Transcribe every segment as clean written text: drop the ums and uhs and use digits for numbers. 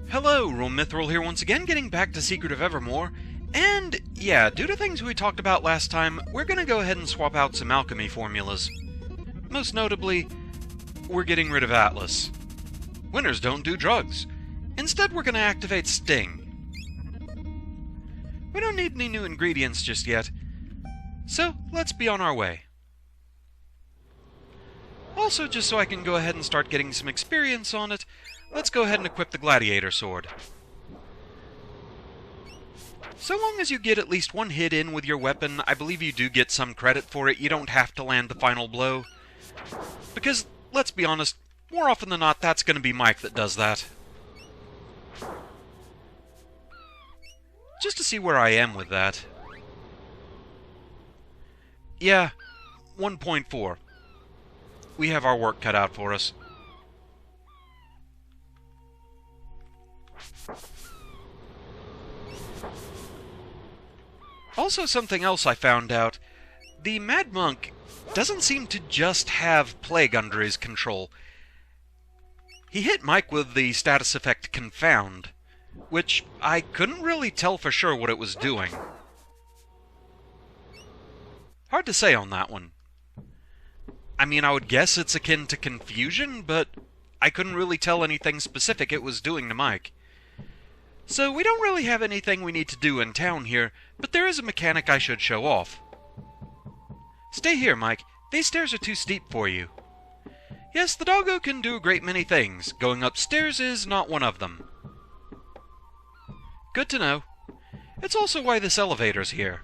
Hello, Mithril here once again, getting back to Secret of Evermore, and yeah, due to things we talked about last time, we're gonna go ahead and swap out some alchemy formulas. Most notably, we're getting rid of Atlas. Winners don't do drugs. Instead, we're gonna activate Sting. We don't need any new ingredients just yet, so let's be on our way. Also, just so I can go ahead and start getting some experience on it, let's go ahead and equip the Gladiator Sword. So long as you get at least one hit in with your weapon, I believe you do get some credit for it. You don't have to land the final blow. Because, let's be honest, more often than not, that's going to be Mike that does that. Just to see where I am with that. Yeah, 1.4. We have our work cut out for us. Also, something else I found out. The Mad Monk doesn't seem to just have Plague under his control. He hit Mike with the status effect Confound, which I couldn't really tell for sure what it was doing. Hard to say on that one. I mean, I would guess it's akin to Confusion, but I couldn't really tell anything specific it was doing to Mike. So we don't really have anything we need to do in town here, but there is a mechanic I should show off. Stay here, Mike. These stairs are too steep for you. Yes, the doggo can do a great many things. Going upstairs is not one of them. Good to know. It's also why this elevator's here.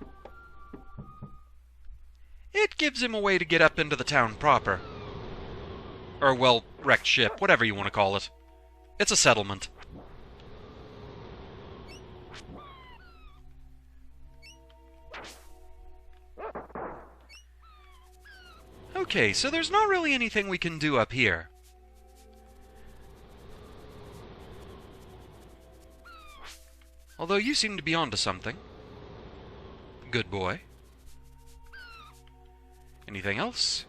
It gives him a way to get up into the town proper. Or, well, wrecked ship, whatever you want to call it. It's a settlement. Okay, so there's not really anything we can do up here. Although you seem to be onto something. Good boy. Anything else?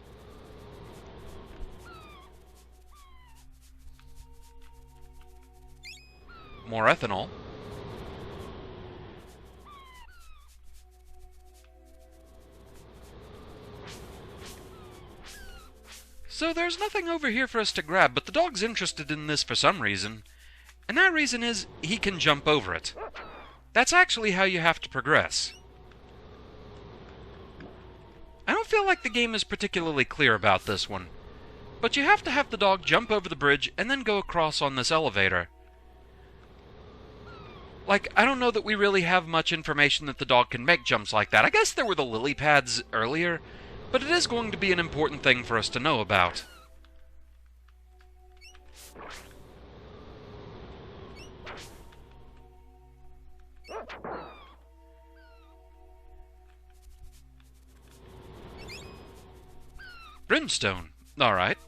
More ethanol. So there's nothing over here for us to grab, but the dog's interested in this for some reason. And that reason is, he can jump over it. That's actually how you have to progress. I don't feel like the game is particularly clear about this one. But you have to have the dog jump over the bridge and then go across on this elevator. Like, I don't know that we really have much information that the dog can make jumps like that. I guess there were the lily pads earlier, but it is going to be an important thing for us to know about. Brimstone. Alright.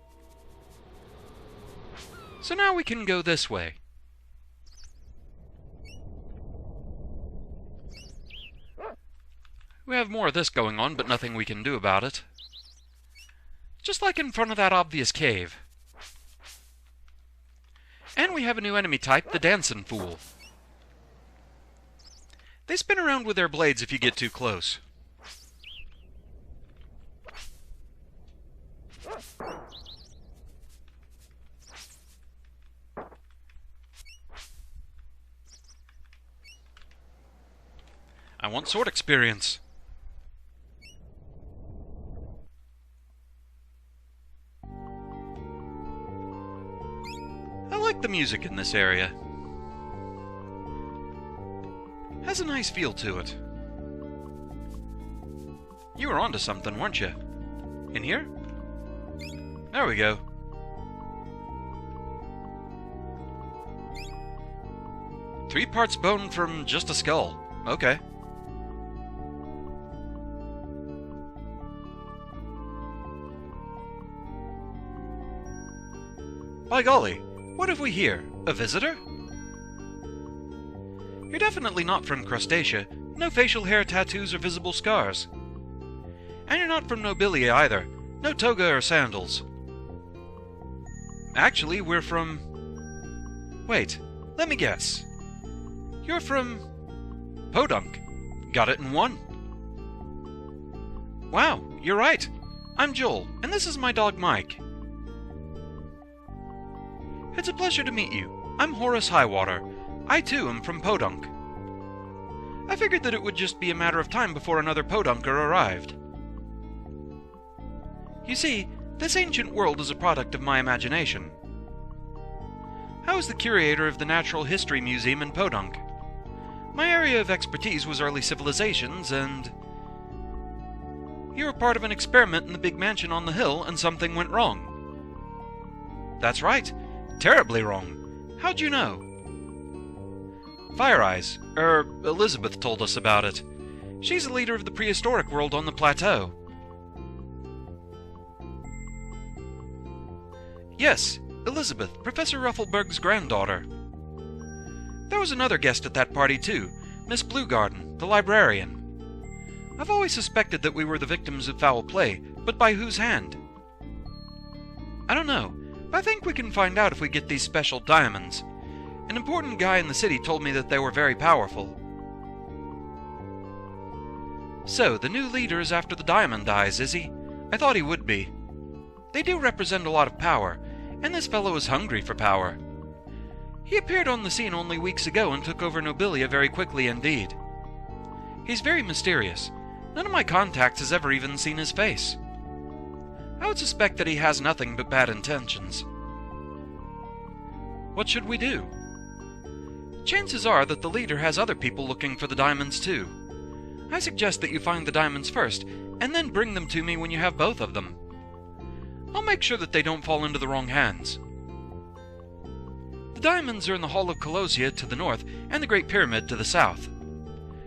So now we can go this way. We have more of this going on, but nothing we can do about it. Just like in front of that obvious cave. And we have a new enemy type, the Dancin' Fool. They spin around with their blades if you get too close. I want sword experience. I like the music in this area. Has a nice feel to it. You were onto something, weren't you? In here? There we go. Three parts bone from just a skull. Okay. By golly, what have we here? A visitor? You're definitely not from Crustacea. No facial hair, tattoos, or visible scars. And you're not from Nobilia either. No toga or sandals. Actually, we're from... Wait, Let me guess. You're from Podunk. Got it in one. Wow, you're right. I'm Joel, and this is my dog Mike. It's a pleasure to meet you. I'm Horace Highwater. I too am from Podunk. I figured that it would just be a matter of time before another Podunker arrived. You see, this ancient world is a product of my imagination. I was the curator of the Natural History Museum in Podunk. My area of expertise was early civilizations, and you were part of an experiment in the big mansion on the hill, and something went wrong. That's right. Terribly wrong. How'd you know? Fire Eyes, Elizabeth told us about it. She's a leader of the prehistoric world on the plateau. Yes, Elizabeth, Professor Ruffleberg's granddaughter. There was another guest at that party too, Miss Bluegarden, the librarian. I've always suspected that we were the victims of foul play, but by whose hand? I don't know, but I think we can find out if we get these special diamonds. An important guy in the city told me that they were very powerful. So, the new leader is after the diamond eyes, is he? I thought he would be. They do represent a lot of power, and this fellow is hungry for power. He appeared on the scene only weeks ago and took over Nobilia very quickly indeed. He's very mysterious. None of my contacts has ever even seen his face. I would suspect that he has nothing but bad intentions. What should we do? Chances are that the leader has other people looking for the diamonds too. I suggest that you find the diamonds first, and then bring them to me when you have both of them. I'll make sure that they don't fall into the wrong hands. The diamonds are in the Hall of Colossia to the north, and the Great Pyramid to the south.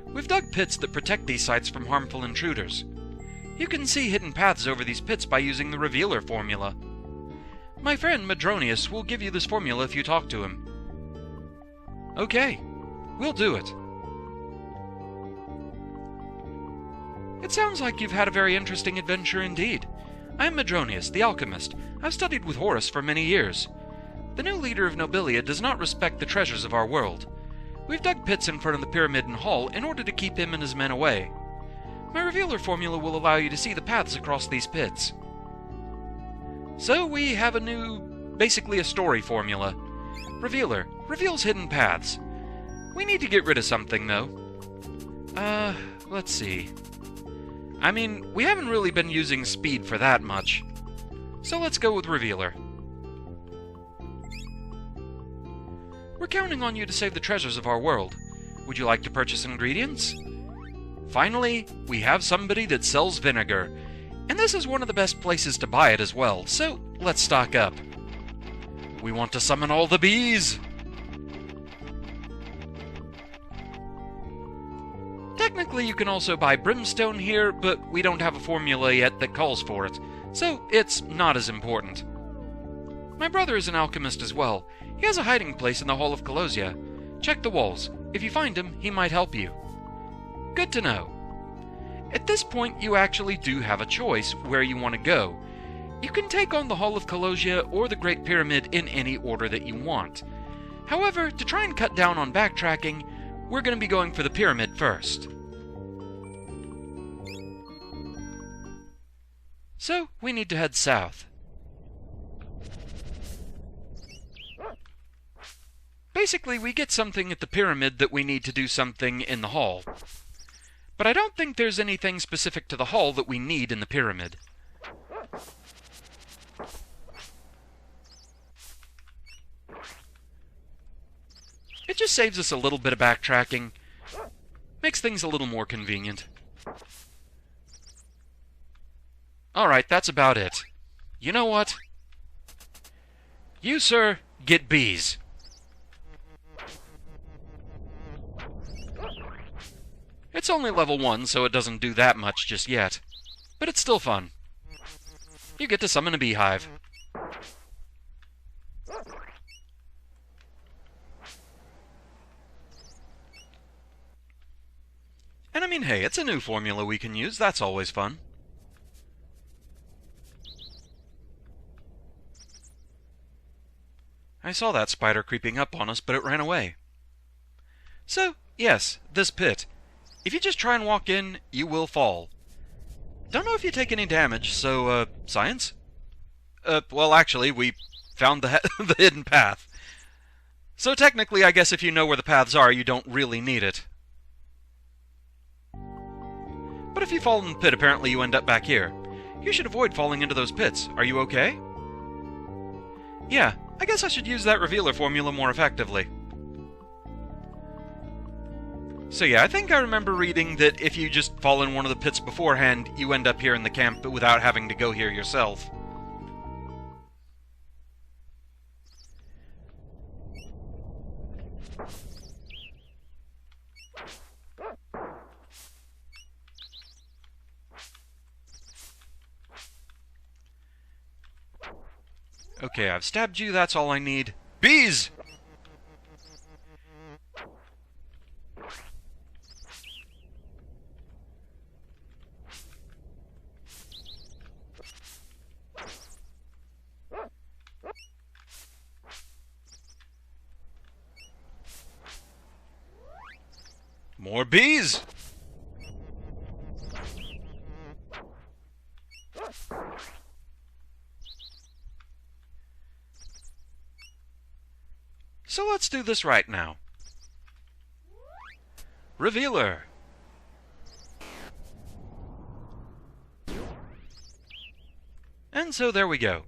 We've dug pits that protect these sites from harmful intruders. You can see hidden paths over these pits by using the Revealer formula. My friend Madronius will give you this formula if you talk to him. Okay, we'll do it. It sounds like you've had a very interesting adventure indeed. I'm Madronius, the alchemist. I've studied with Horace for many years. The new leader of Nobilia does not respect the treasures of our world. We've dug pits in front of the pyramid and hall in order to keep him and his men away. My Revealer formula will allow you to see the paths across these pits. So we have a new, basically a story formula. Revealer reveals hidden paths. We need to get rid of something, though. Let's see. I mean, we haven't really been using speed for that much. So let's go with Revealer. We're counting on you to save the treasures of our world. Would you like to purchase ingredients? Finally, we have somebody that sells vinegar. And this is one of the best places to buy it as well, so let's stock up. We want to summon all the bees! Technically, you can also buy brimstone here, but we don't have a formula yet that calls for it, so it's not as important. My brother is an alchemist as well. He has a hiding place in the Hall of Colossia. Check the walls. If you find him, he might help you. Good to know. At this point, you actually do have a choice where you want to go. You can take on the Hall of Colossia or the Great Pyramid in any order that you want. However, to try and cut down on backtracking, we're going to be going for the pyramid first. So, we need to head south. Basically, we get something at the pyramid that we need to do something in the hall. But I don't think there's anything specific to the hall that we need in the pyramid. It just saves us a little bit of backtracking. Makes things a little more convenient. Alright, that's about it. You know what? You, sir, get bees. It's only level 1, so it doesn't do that much just yet. But it's still fun. You get to summon a beehive. And I mean, hey, it's a new formula we can use. That's always fun. I saw that spider creeping up on us, but it ran away. So, yes, this pit. If you just try and walk in, you will fall. Don't know if you take any damage, so, science? Well, actually, we found the, the hidden path. So technically, I guess if you know where the paths are, you don't really need it. But if you fall in the pit, apparently you end up back here. You should avoid falling into those pits. Are you okay? Yeah, I guess I should use that revealer formula more effectively. So yeah, I think I remember reading that if you just fall in one of the pits beforehand, you end up here in the camp without having to go here yourself. Okay, I've stabbed you, that's all I need. Bees! More bees! So let's do this right now. Revealer. And so there we go.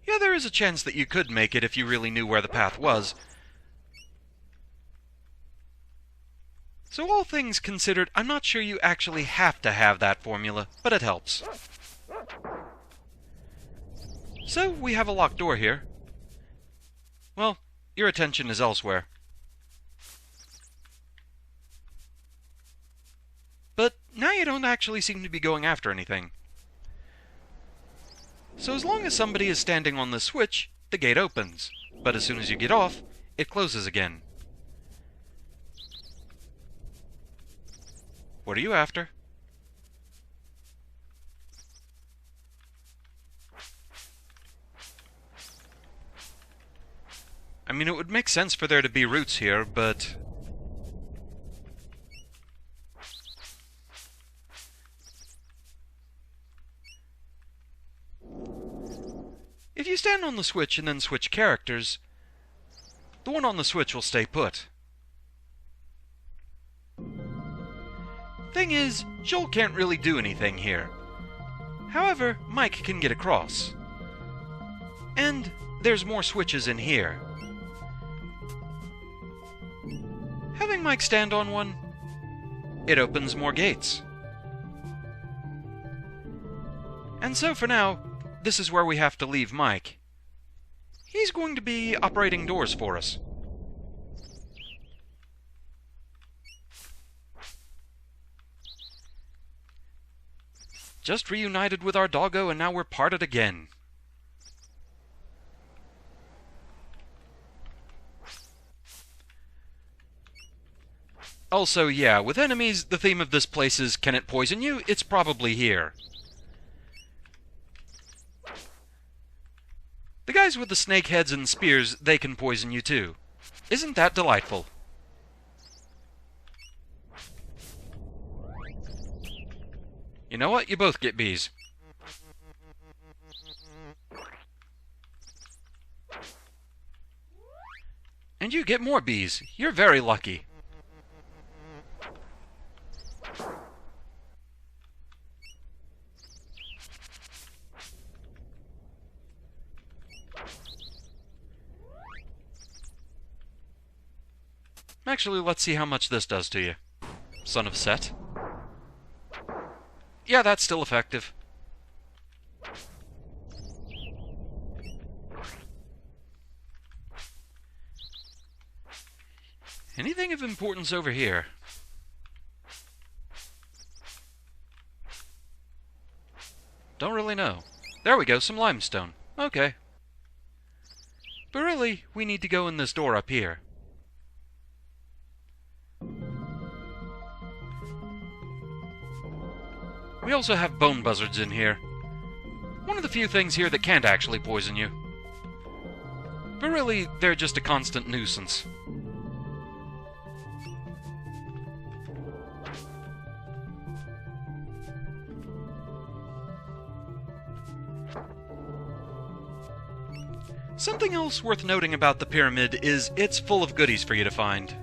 Yeah, there is a chance that you could make it if you really knew where the path was. So all things considered, I'm not sure you actually have to have that formula, but it helps. So we have a locked door here. Well, your attention is elsewhere. But now you don't actually seem to be going after anything. So as long as somebody is standing on the switch, the gate opens. But as soon as you get off, it closes again. What are you after? I mean, it would make sense for there to be roots here, but... if you stand on the switch and then switch characters, the one on the switch will stay put. Thing is, Joel can't really do anything here. However, Mike can get across. And there's more switches in here. Having Mike stand on one, it opens more gates. And so for now, this is where we have to leave Mike. He's going to be operating doors for us. Just reunited with our doggo and now we're parted again. Also, yeah, with enemies, the theme of this place is, can it poison you? It's probably here. The guys with the snake heads and spears, they can poison you too. Isn't that delightful? You know what? You both get bees. And you get more bees. You're very lucky. Actually, let's see how much this does to you. Son of Set. Yeah, that's still effective. Anything of importance over here? Don't really know. There we go, some limestone. Okay. But really, we need to go in this door up here. We also have bone buzzards in here. One of the few things here that can't actually poison you. but really, they're just a constant nuisance. Something else worth noting about the pyramid is it's full of goodies for you to find.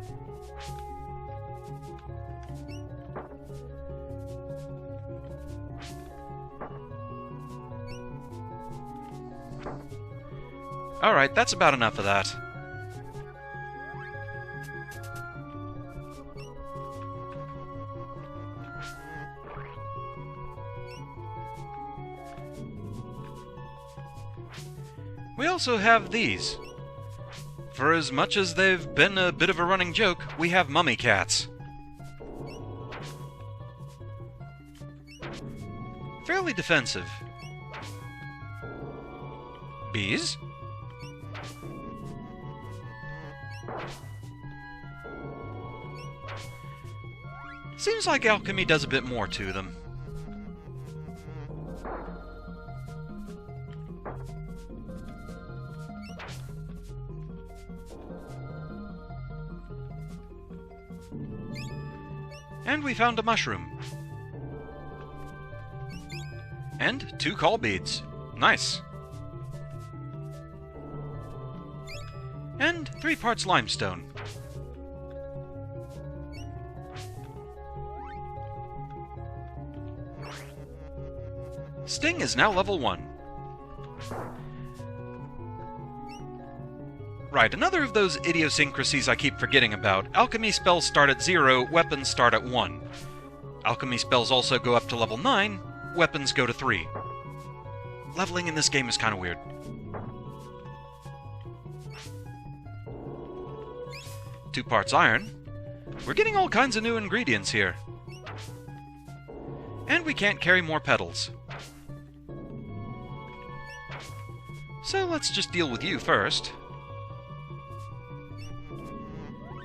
Alright, that's about enough of that. We also have these. For as much as they've been a bit of a running joke, we have mummy cats. Fairly defensive. Bees? Seems like alchemy does a bit more to them. And we found a mushroom. And 2 call beads. Nice. And 3 parts limestone. Sting is now level 1. Right, another of those idiosyncrasies I keep forgetting about. Alchemy spells start at 0, weapons start at 1. Alchemy spells also go up to level 9, weapons go to 3. Leveling in this game is kind of weird. 2 parts iron. We're getting all kinds of new ingredients here. And we can't carry more petals. So let's just deal with you first.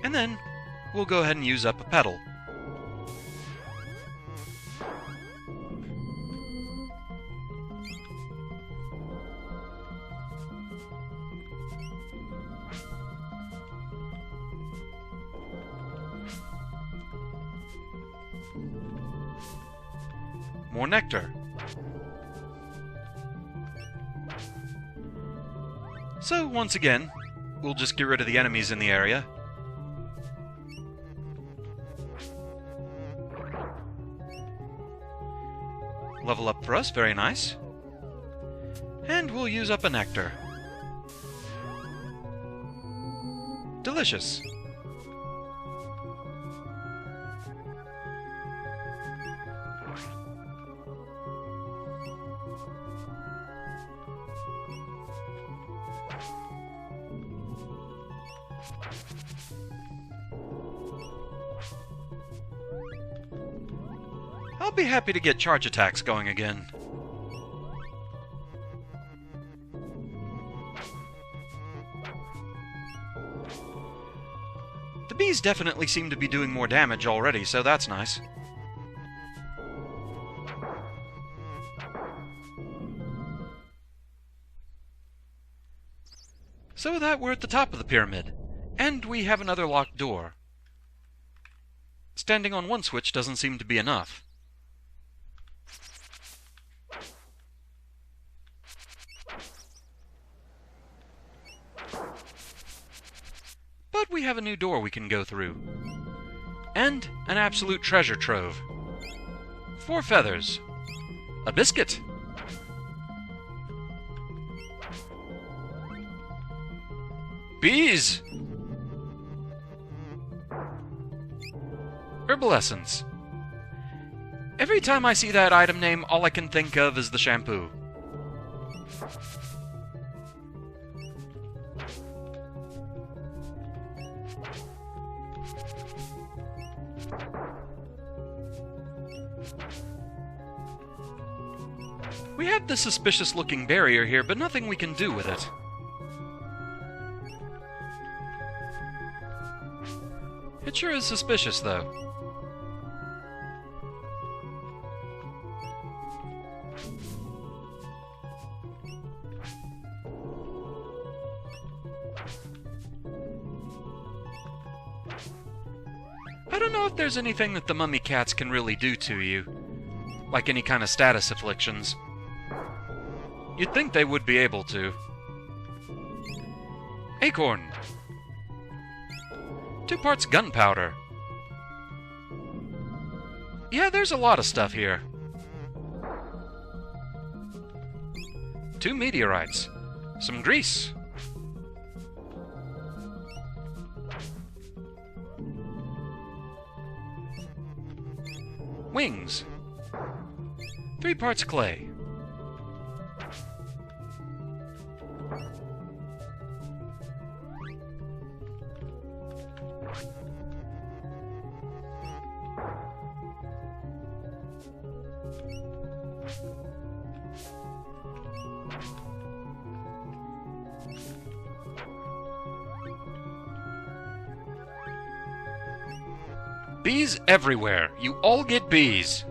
And then, we'll go ahead and use up a petal. More nectar. So, once again, we'll just get rid of the enemies in the area. Level up for us, very nice. And we'll use up a nectar. Delicious. I'll be happy to get charge attacks going again. The bees definitely seem to be doing more damage already, so that's nice. So with that, we're at the top of the pyramid, and we have another locked door. Standing on one switch doesn't seem to be enough. But we have a new door we can go through. And an absolute treasure trove. 4 feathers. A biscuit. Bees! Herbal essence. Every time I see that item name, all I can think of is the shampoo. We have this suspicious-looking barrier here, but nothing we can do with it. It sure is suspicious, though. I don't know if there's anything that the mummy cats can really do to you. Like any kind of status afflictions. You'd think they would be able to. Acorn. 2 parts gunpowder. Yeah, there's a lot of stuff here. 2 meteorites. Some grease. Wings. 3 parts clay. Bees everywhere. You all get bees.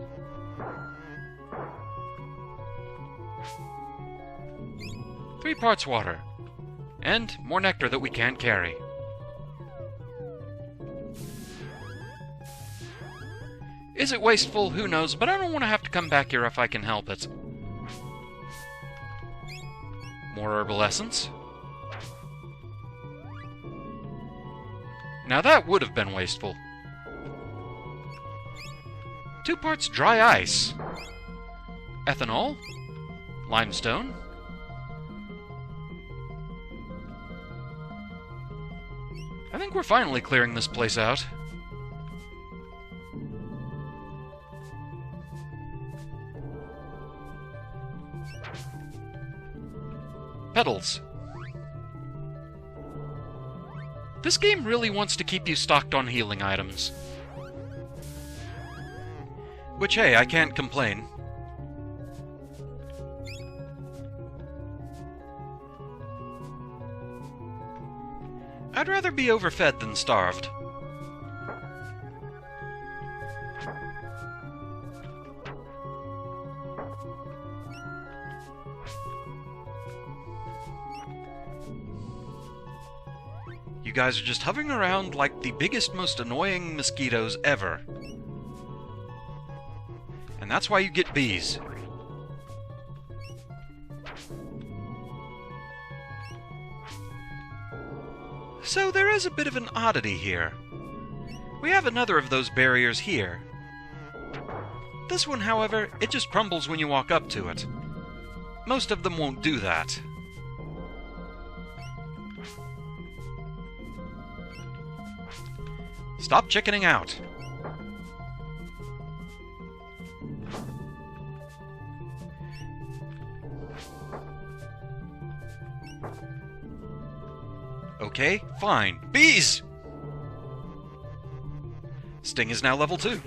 Three parts water. And more nectar that we can't carry. Is it wasteful? Who knows, but I don't want to have to come back here if I can help it. More herbal essence. Now that would have been wasteful. 2 parts dry ice. Ethanol. Limestone. I think we're finally clearing this place out. Petals. This game really wants to keep you stocked on healing items. Which, hey, I can't complain. I'd rather be overfed than starved. You guys are just hovering around like the biggest, most annoying mosquitoes ever. And that's why you get bees. So there is a bit of an oddity here. We have another of those barriers here. This one, however, it just crumbles when you walk up to it. Most of them won't do that. Stop chickening out. Okay, fine. Bees! Sting is now level 2.